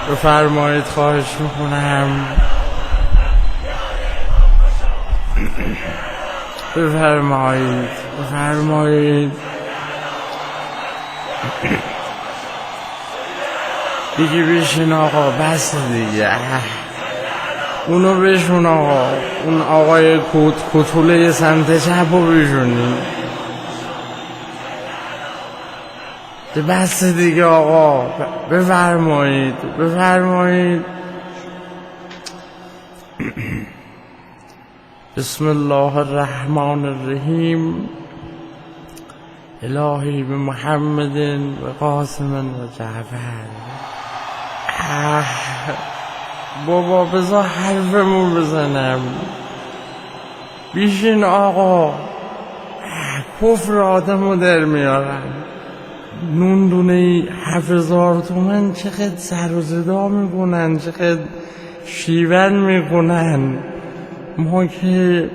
بفرمایید خواهش میکنم. بفرمایید دیگه بشین آقا، بس دیگه. اونو بشون آقا، اون آقای کتوله سمت چپ رو بشونی. بس دیگه آقا، بفرمایید. بسم الله الرحمن الرحیم. الهی به محمد و قاسم و جعفر. بابا بذار حرفمو بزنم. بیشین آقا. کفر آدمو در میارن. نون دونه 7,000 تومن چقدر سر و صدا میکنن، چقدر شیون میکنن. ما که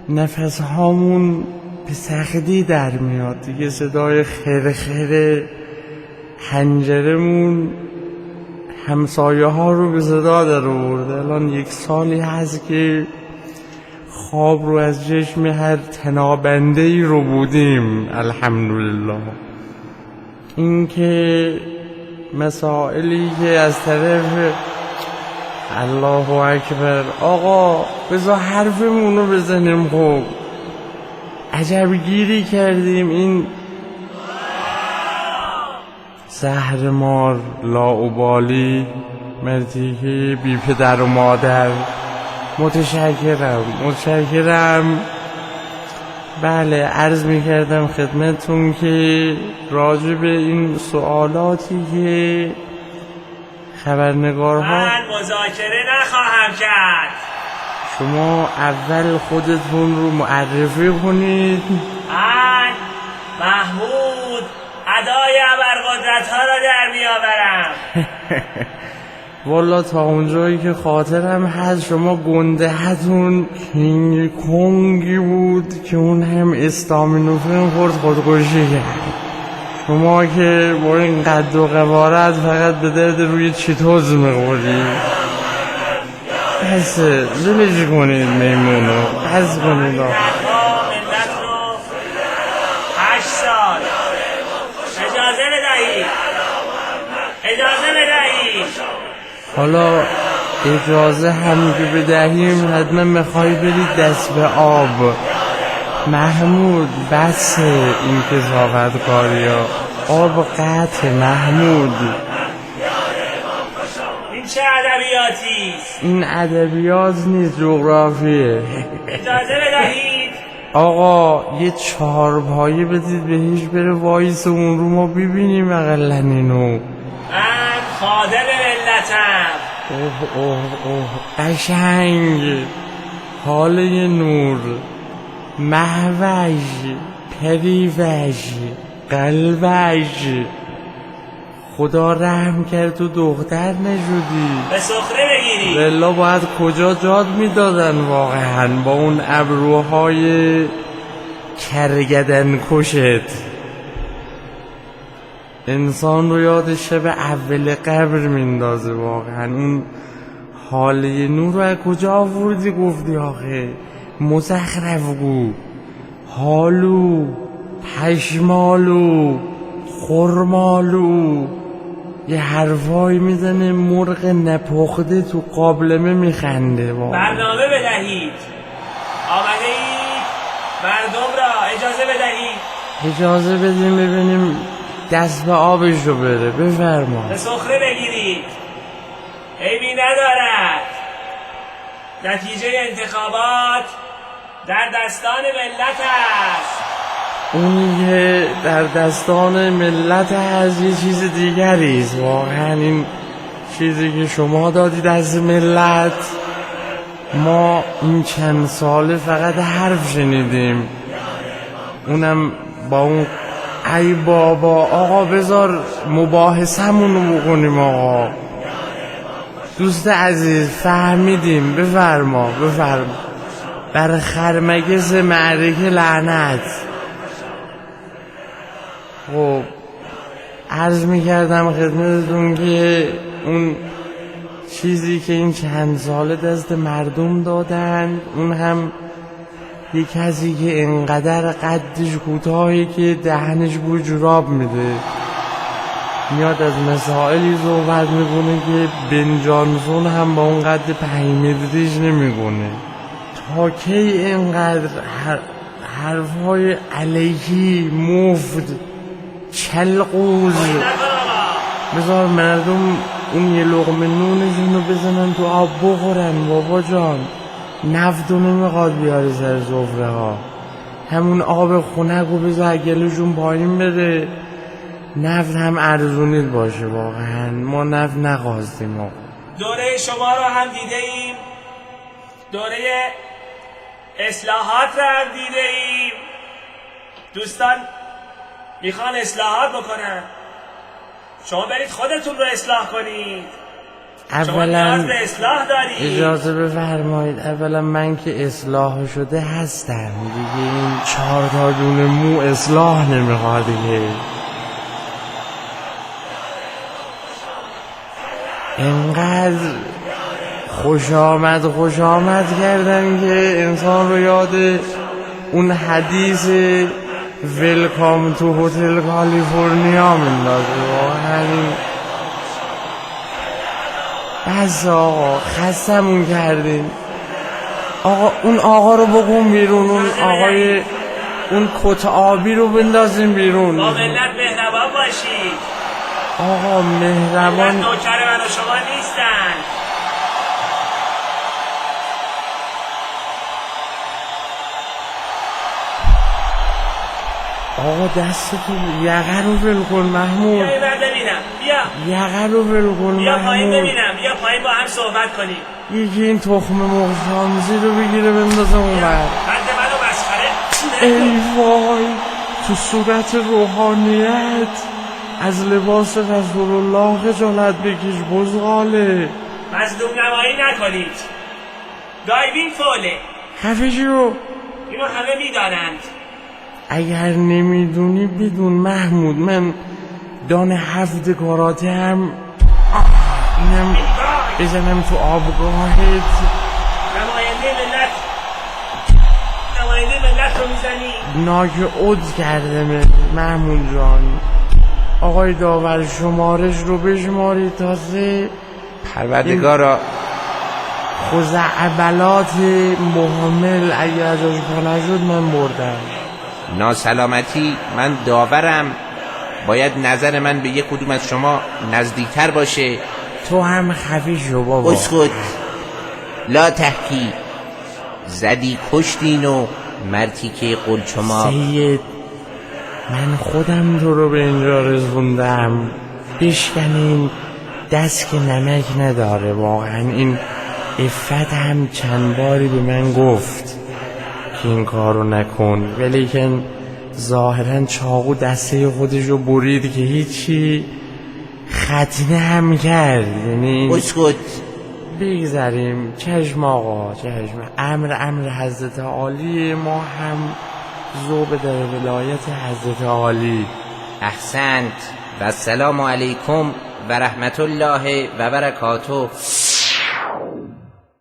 نفس هامون به سختی در میاد دیگه. صدای خره حنجرمون همسایه ها رو به صدا در آورده. الان 1 سالی هست که خواب رو از چشم هر تنابنده ای رو بودیم. الحمدلله. این که مسائلی که از طرف الله اکبر. آقا بذار حرفمونو بزنیم. خب عجب گیری کردیم. این زهرمار لاابالی مردی بی پدر و مادر. متشکرم. بله، عرض میکردم خدمتون که راجع به این سوالاتی که خبرنگارها من مذاکره نخواهم کرد. شما اول خودتون رو معرفی کنید. من محمود ادای ابرقدرت ها را در میآورم. والا تا اونجایی که خاطرم هست شما گنده هتون کینگ کنگی بود که اون هم استامینوفن خورد خودکشی کرد. شما که با این قد و قوارت فقط به درد روی چیتوز میخوری. پس ولش کنید میمونو، پس کنید. ملت رو 8 سال اجازه بدهید. حالا اجازه هم که بدهیم حتما میخوای برید دست به آب. محمود بس این کثافت کاری ها. آب قطع محمود. این چه ادبیاتی است؟ این ادبیات نیست، جغرافیه. اجازه بدهید. آقا یه 4 پایه بدید بهش بره وایس اون رو ما ببینیم اقلن اینو. من خادم ملتم. اوه قشنگ. حاله نور، مهوش، پریوش، قلبش. خدا رحم کرد تو دختر نشدی. به سخره بگیری. والله باید کجا جاد میدادن واقعا با اون ابروهای کرگدن کشت. انسان رو یاد شب اول قبر میندازه واقعا. اون حاله نور رو از کجا آوردی گفتی آخه؟ مزخرف گو. حالو، پشمالو، خرمالو، یه حرفایی میزنه مرغ نپخته تو قابلمه میخنده. برنامه بدهید. آمده اید مردم را اجازه بدهید. اجازه بدیم ببینیم دست به آبش رو بره. بفرما. به سخره بگیرید. عیبی ندارد. نتیجه انتخابات در دستان ملت است. اونی که در دستان ملت هست یه چیز دیگریست. واقعا این چیزی که شما دادی دست ملت، ما این چند ساله فقط حرف شنیدیم، اونم با اون ای بابا. آقا بذار مباحثمونو بکنیم. آقا دوست عزیز فهمیدیم. بفرما. بر خرمگس معرکه لعنت. خب عرض میکردم خدمتتون که اون چیزی که این چند ساله دست مردم دادن، اون هم یک کسی که انقدر قدش کوتاهی که دهنش بوی جوراب میده، میاد از مسائلی صحبت میکنه که بن جانسون هم با اون قد 5 متریش نمیکنه. تا کی اینقدر حرفای علیکی مفت چلقوز؟ بذار مردم اون یه لقمه نونشون رو بزنن تو آب بخورن. بابا جان نفت رو نمیخواد بیاری سر سفره ها، همون آب خنک رو بذار گلوشون پایین بره. نفت هم ارزونید باشه، واقعا ما نفت نخواستیم. دوره شما رو هم دیده ایم، دوره اصلاحات رو هم دیده ایم. دوستان میخوان اصلاحات بکنن، شما برید خودتون رو اصلاح کنید. شما نیاز به اصلاح دارید. اجازه بفرمایید، اولا من که اصلاح شده هستم دیگه، این 4 تا دونه مو اصلاح نمیخواد دیگه. انقدر خوش آمد کردن که انسان رو یاد اون حدیث ویلکام تو هتل کالیفرنیا میندازه. واقعا بس آقا، خستمون کردین. آقا اون آقا رو بگون بیرون، اون آقای اون کت آبی رو بندازیم بیرون. با ملت مهربان باشید. آقا مهربان نوکر من و شما نیستن. آقا دستتو یقه رو ول کن محمود. بیا این ببینم، بیا یقه رو ول کن بیا پایین محمود. ببینم، بیا پایین با هم صحبت کنیم. یکی این تخم مرغ شامزی رو بگیره بندازه اون بر. بند منو مسخره. ای وای، تو صورت روحانیت از لباس رسول الله خجالت بکش بزغاله. مظلوم نمایی نکنید. دایوین فوله. خفه شو. اینو همه میدانند. اگر نمیدونی بدون محمود، من دان 7 کاراته هم اینم بزنم تو آبگاهت. نماینده ملت رو میزنی. ناک عد کرده محمود جان. آقای داور شمارش رو بشماری تا 3. پروردگارا خزعبلات محمل اگر ازش پا نشد من بردم. ناسلامتی، من داورم، باید نظر من به یک کدوم از شما نزدیکتر باشه. تو هم خفی شو بابا. اسکت، لا تحکی، زدی کشتین و مرتی که قلچما. سید من خودم تو رو به اینجا رسوندم، بشکنین دست که نمک نداره. واقعا این عفت هم چند باری به من گفت که این کارو نکن، ولی که ظاهرا چاقو دسته خودش رو برید که هیچی، ختنه هم کرد. یعنی اسکت، بگذاریم. چشم آقا، چشم. امر حضرت عالی، ما هم ذوب در ولایت حضرت عالی. احسنت و السلام علیکم و رحمت الله و برکاته.